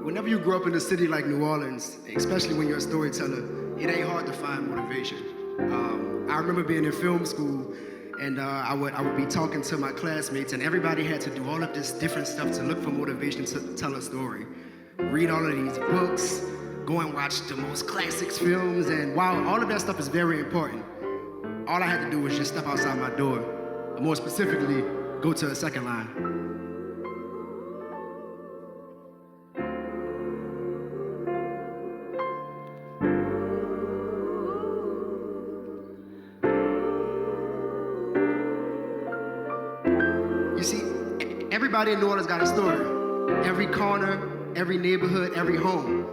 Whenever you grow up in a city like New Orleans, especially when you're a storyteller, it ain't hard to find motivation. I remember being in film school, and I would be talking to my classmates, and everybody had to do all of this different stuff to look for motivation to tell a story. Read all of these books, go and watch the most classics films, and while all of that stuff is very important, all I had to do was just step outside my door, more specifically, go to a second line. You see, everybody in New Orleans got a story. Every corner, every neighborhood, every home.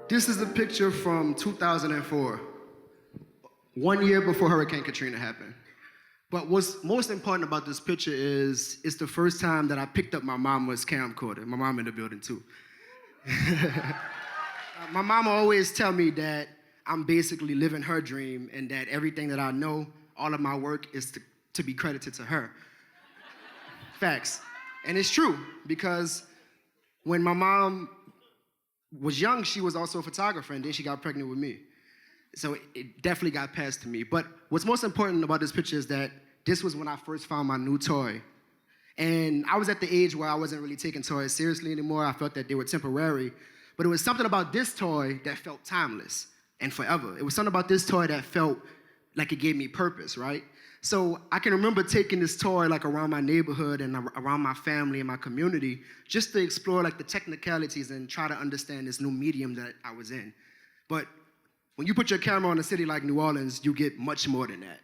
This is a picture from 2004, 1 year before Hurricane Katrina happened. But what's most important about this picture is it's the first time that I picked up my mama's camcorder. My mom in the building too. My mama always tell me that I'm basically living her dream and that everything that I know, all of my work is to be credited to her. Facts. And it's true, because when my mom was young, she was also a photographer, and then she got pregnant with me. So it definitely got passed to me. But what's most important about this picture is that this was when I first found my new toy. And I was at the age where I wasn't really taking toys seriously anymore. I felt that they were temporary. But it was something about this toy that felt timeless and forever. It was something about this toy that felt like it gave me purpose, right? So I can remember taking this toy like around my neighborhood and around my family and my community just to explore like the technicalities and try to understand this new medium that I was in. But when you put your camera on a city like New Orleans, you get much more than that.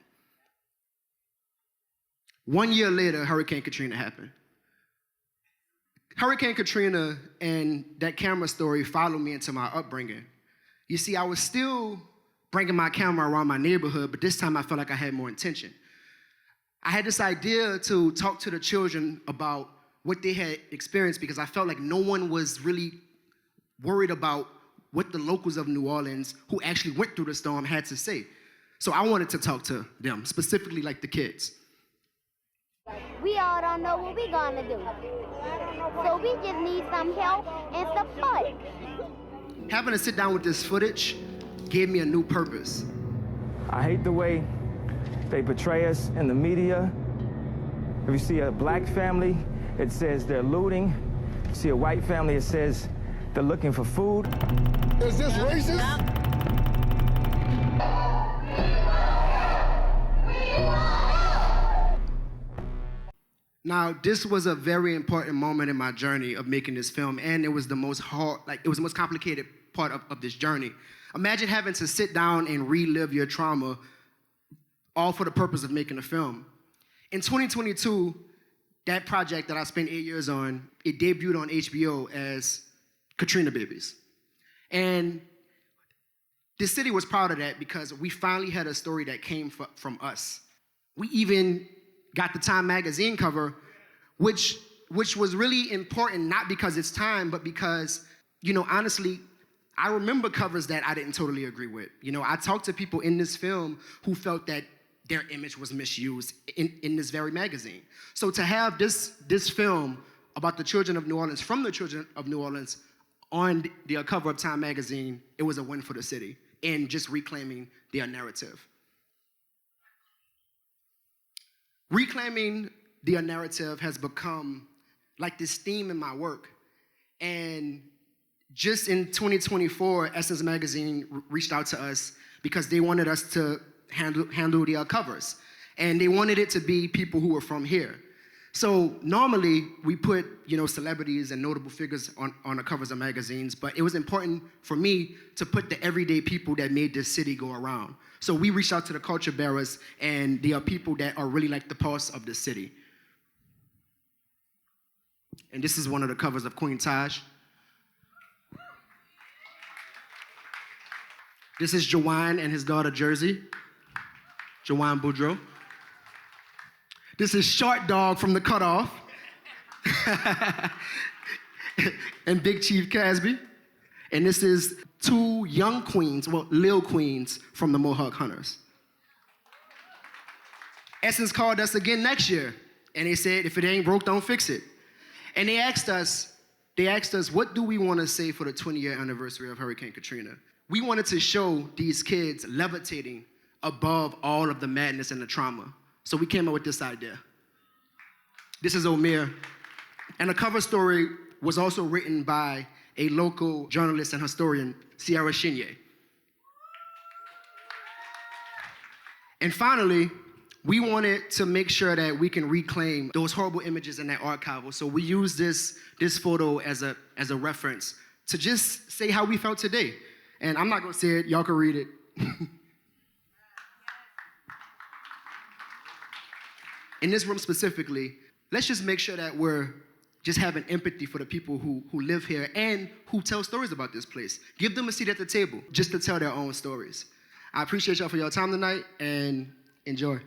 1 year later, Hurricane Katrina happened. Hurricane Katrina and that camera story followed me into my upbringing. You see, I was still bringing my camera around my neighborhood, but this time I felt like I had more intention. I had this idea to talk to the children about what they had experienced because I felt like no one was really worried about what the locals of New Orleans who actually went through the storm had to say. So I wanted to talk to them, specifically like the kids. We all don't know what we're gonna do. So we just need some help and support. Having to sit down with this footage gave me a new purpose. I hate the way they portray us in the media. If you see a black family, it says they're looting. If you see a white family, it says they're looking for food. Is this racist? Now, this was a very important moment in my journey of making this film, and it was the most complicated part of this journey. Imagine having to sit down and relive your trauma, all for the purpose of making a film. In 2022, that project that I spent 8 years on, it debuted on HBO as Katrina Babies. And the city was proud of that because we finally had a story that came from us. We even got the Time magazine cover, which was really important, not because it's Time, but because, honestly, I remember covers that I didn't totally agree with. I talked to people in this film who felt that their image was misused in this very magazine. So to have this film about the children of New Orleans, from the children of New Orleans, on the cover of Time magazine, it was a win for the city in just reclaiming their narrative. Reclaiming their narrative has become like this theme in my work. And just in 2024, Essence Magazine reached out to us because they wanted us to handle their covers. And they wanted it to be people who were from here. So normally we put, celebrities and notable figures on the covers of magazines, but it was important for me to put the everyday people that made this city go around. So we reached out to the culture bearers, and they are people that are really like the pulse of the city. And this is one of the covers of Queen Taj. This is Jawan and his daughter Jersey. Jawan Boudreaux. This is Short Dog from The Cutoff. And Big Chief Casby. And this is two young queens, Lil Queens from the Mohawk Hunters. Essence called us again next year, And they said, if it ain't broke, don't fix it. And they asked us, what do we want to say for the 20-year anniversary of Hurricane Katrina? We wanted to show these kids levitating above all of the madness and the trauma. So we came up with this idea. This is Omir. And the cover story was also written by a local journalist and historian, Sierra Shinye. And finally, we wanted to make sure that we can reclaim those horrible images in that archival. So we used this photo as a reference to just say how we felt today. And I'm not gonna say it, y'all can read it. In this room specifically, let's just make sure that we're just having empathy for the people who live here and who tell stories about this place. Give them a seat at the table just to tell their own stories. I appreciate y'all for your time tonight, and enjoy.